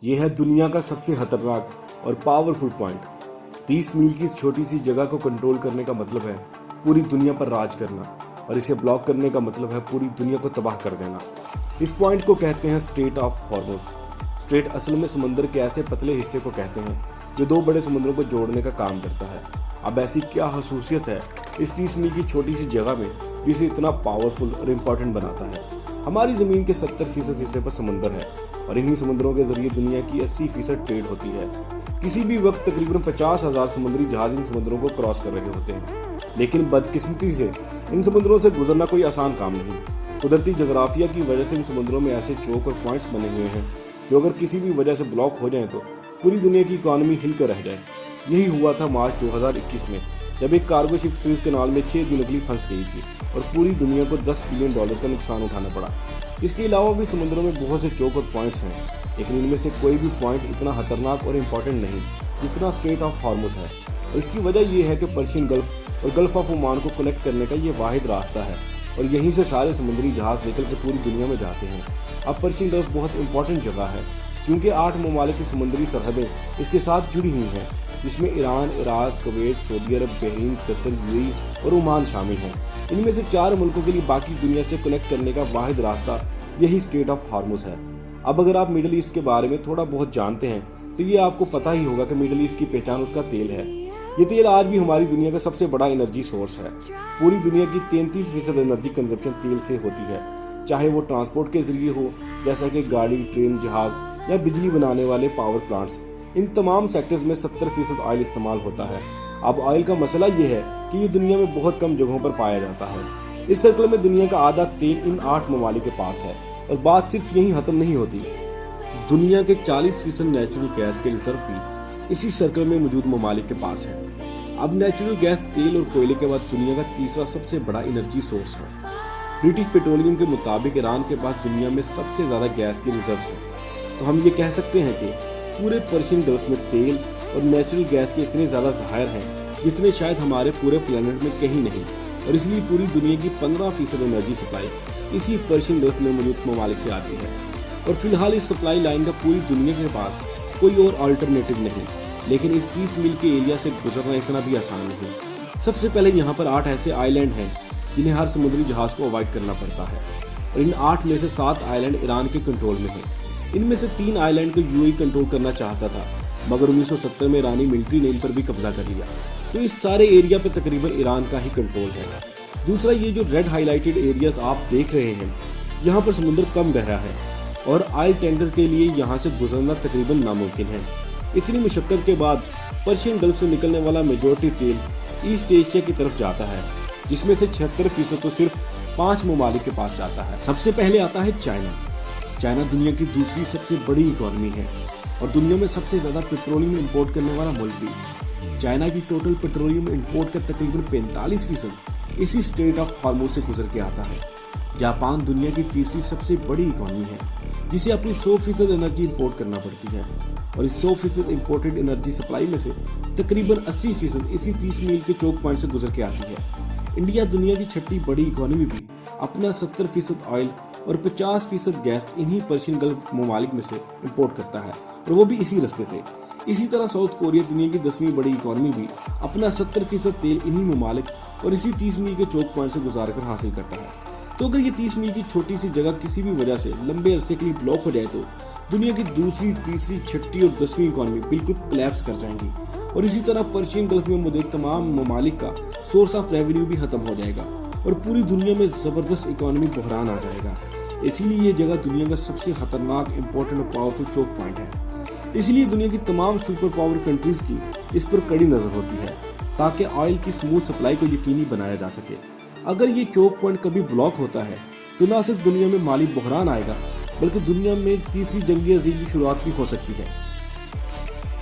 یہ ہے دنیا کا سب سے خطرناک اور پاورفل پوائنٹ۔ 30 میل کی اس چھوٹی سی جگہ کو کنٹرول کرنے کا مطلب ہے پوری دنیا پر راج کرنا، اور اسے بلاک کرنے کا مطلب ہے پوری دنیا کو تباہ کر دینا۔ اس پوائنٹ کو کہتے ہیں اسٹریٹ آف ہارموز۔ اسٹریٹ اصل میں سمندر کے ایسے پتلے حصے کو کہتے ہیں جو دو بڑے سمندروں کو جوڑنے کا کام کرتا ہے۔ اب ایسی کیا خصوصیت ہے اس 30 میل کی چھوٹی سی جگہ میں جو اسے اتنا پاورفل اور امپورٹنٹ بناتا ہے؟ ہماری زمین کے 70% حصے پر سمندر ہے، اور انہی سمندروں کے ذریعے دنیا کی 80% ٹریڈ ہوتی ہے۔ کسی بھی وقت تقریباً 50,000 سمندری جہاز ان سمندروں کو کراس کر رہے ہوتے ہیں، لیکن بدقسمتی سے ان سمندروں سے گزرنا کوئی آسان کام نہیں۔ قدرتی جغرافیہ کی وجہ سے ان سمندروں میں ایسے چوک اور پوائنٹس بنے ہوئے ہیں جو اگر کسی بھی وجہ سے بلاک ہو جائیں تو پوری دنیا کی اکانومی ہل کر رہ جائے۔ یہی ہوا تھا مارچ 2021 میں، جب ایک کارگو شپ سوئز کینال میں 6 دنوں کے لیے پھنس گئی تھی اور پوری دنیا کو $10 بلین کا نقصان اٹھانا پڑا۔ اس کے علاوہ بھی سمندروں میں بہت سے چوک اور پوائنٹس ہیں، لیکن ان میں سے کوئی بھی پوائنٹ اتنا خطرناک اور امپورٹنٹ نہیں جتنا اسٹریٹ آف ہارموز ہے، اور اس کی وجہ یہ ہے کہ پرشین گلف اور گلف آف عمان کو کنیکٹ کرنے کا یہ واحد راستہ ہے، اور یہیں سے سارے سمندری جہاز نکل کر پوری دنیا میں جاتے ہیں۔ اب پرشین گلف بہت امپورٹنٹ جگہ ہے کیونکہ 8 ممالک کی سمندری سرحدیں اس کے ساتھ جڑی ہوئی ہیں، جس میں ایران، عراق، کویت، سعودی عرب، بحرین، قطر، UAE اور عمان شامل ہیں۔ ان میں سے 4 ملکوں کے لیے باقی دنیا سے کنیکٹ کرنے کا واحد راستہ یہی اسٹریٹ آف ہارموز ہے۔ اب اگر آپ مڈل ایسٹ کے بارے میں تھوڑا بہت جانتے ہیں تو یہ آپ کو پتہ ہی ہوگا کہ مڈل ایسٹ کی پہچان اس کا تیل ہے۔ یہ تیل آج بھی ہماری دنیا کا سب سے بڑا انرجی سورس ہے۔ پوری دنیا کی 33% انرجی کنزمپشن تیل سے ہوتی ہے، چاہے وہ ٹرانسپورٹ کے ذریعے ہو جیسا کہ گاڑی، ٹرین، جہاز یا بجلی بنانے والے پاور پلانٹس۔ ان تمام سیکٹرز میں 70% آئل استعمال ہوتا ہے۔ اب آئل کا مسئلہ یہ ہے کہ یہ دنیا میں بہت کم جگہوں پر پایا جاتا ہے۔ اس سرکل میں دنیا کا آدھا تیل ان 8 ممالک کے پاس ہے، اور بات صرف یہیں ختم نہیں ہوتی۔ دنیا کے 40% نیچرل گیس کے ریزرو بھی اسی سرکل میں موجود ممالک کے پاس ہے۔ اب نیچرل گیس تیل اور کوئلے کے بعد دنیا کا تیسرا سب سے بڑا انرجی سورس ہے۔ برٹش پیٹرولیم کے مطابق ایران کے پاس دنیا میں سب سے زیادہ گیس کی ریزروز ہیں۔ تو ہم یہ کہہ سکتے ہیں کہ پورے پرشین گلف میں تیل اور نیچرل گیس کے اتنے زیادہ ذخائر ہیں جتنے شاید ہمارے پورے پلانٹ میں کہیں نہیں، اور اس لیے پوری دنیا کی 15% انرجی سپلائی اسی پرشین گلف میں موجود ممالک سے آتی ہے۔ اور فی الحال اس سپلائی لائن کا پوری دنیا کے پاس کوئی اور آلٹرنیٹو نہیں، لیکن اس 30 میل کے ایریا سے گزرنا اتنا بھی آسان نہیں۔ سب سے پہلے یہاں پر 8 ایسے آئی لینڈ ہیں جنہیں ہر سمندری جہاز کو اوائڈ کرنا پڑتا ہے، اور ان 8 میں سے 7 آئی لینڈ ایران کے کنٹرول میں ہیں۔ ان میں سے 3 آئی لینڈ کو UAE کنٹرول کرنا چاہتا تھا، مگر 1970 میں ایرانی ملٹری نے ان پر بھی قبضہ کر لیا، تو اس سارے ایریا پہ تقریباً ایران کا ہی کنٹرول ہے۔ دوسرا، یہ جو ریڈ ہائی لائٹڈ ایریاز آپ دیکھ رہے ہیں، یہاں پر سمندر کم گہرا ہے اور آئل ٹینکر کے لیے یہاں سے گزرنا تقریباً ناممکن ہے۔ اتنی مشقت کے بعد پرشین گلف سے نکلنے والا میجورٹی تیل ایسٹ ایشیا کی طرف جاتا ہے، جس میں سے 76% تو صرف 5 ممالک کے پاس جاتا ہے۔ سب سے پہلے آتا ہے چائنا۔ چائنا دنیا کی دوسری سب سے بڑی اکانومی ہے اور دنیا میں سب سے زیادہ پیٹرولیم امپورٹ کرنے والا ملک بھی۔ چائنا کی ٹوٹل پیٹرولیم امپورٹ کا تقریباً 45% اسی اسٹریٹ آف ہارموز سے گزر کے آتا ہے۔ جاپان دنیا کی تیسری سب سے بڑی اکانومی ہے، جسے اپنی 100% انرجی امپورٹ کرنا پڑتی ہے، اور اس 100% امپورٹڈ انرجی سپلائی میں سے تقریباً 80% اسی 30 میل کے چوک پوائنٹ سے گزر کے آتی ہے۔ انڈیا دنیا کی 6ٹھی بڑی اکانومی بھی اپنا 70% آئل اور 50% گیس انہی پرشین گلف ممالک میں سے امپورٹ کرتا ہے، اور وہ بھی اسی رستے سے۔ اسی طرح ساؤتھ کوریا دنیا کی 10ویں بڑی اکانومی بھی اپنا 70% تیل انہی ممالک اور اسی 30 میل کے چوک پوائنٹ سے گزار کر حاصل کرتا ہے۔ تو اگر یہ 30 میل کی چھوٹی سی جگہ کسی بھی وجہ سے لمبے عرصے کے لیے بلاک ہو جائے تو دنیا کی دوسری، تیسری، 6ٹھی اور 10ویں اکانومی بالکل کلیپس کر جائیں گی، اور اسی طرح پرشین گلف میں موجود تمام ممالک کا سورس آف ریونیو بھی ختم ہو جائے گا، اور پوری دنیا میں زبردست اکانومی بحران آ جائے گا۔ اسی لیے یہ جگہ دنیا کا سب سے خطرناک، امپورٹنٹ اور پاورفل چوک پوائنٹ ہے۔ اس لیے دنیا کی تمام سپر پاور کنٹریز کی اس پر کڑی نظر ہوتی ہے تاکہ آئل کی سموتھ سپلائی کو یقینی بنایا جا سکے۔ اگر یہ چوک پوائنٹ کبھی بلاک ہوتا ہے تو نہ صرف دنیا میں مالی بحران آئے گا، بلکہ دنیا میں تیسری جنگ عظیم کی شروعات بھی ہو سکتی ہے۔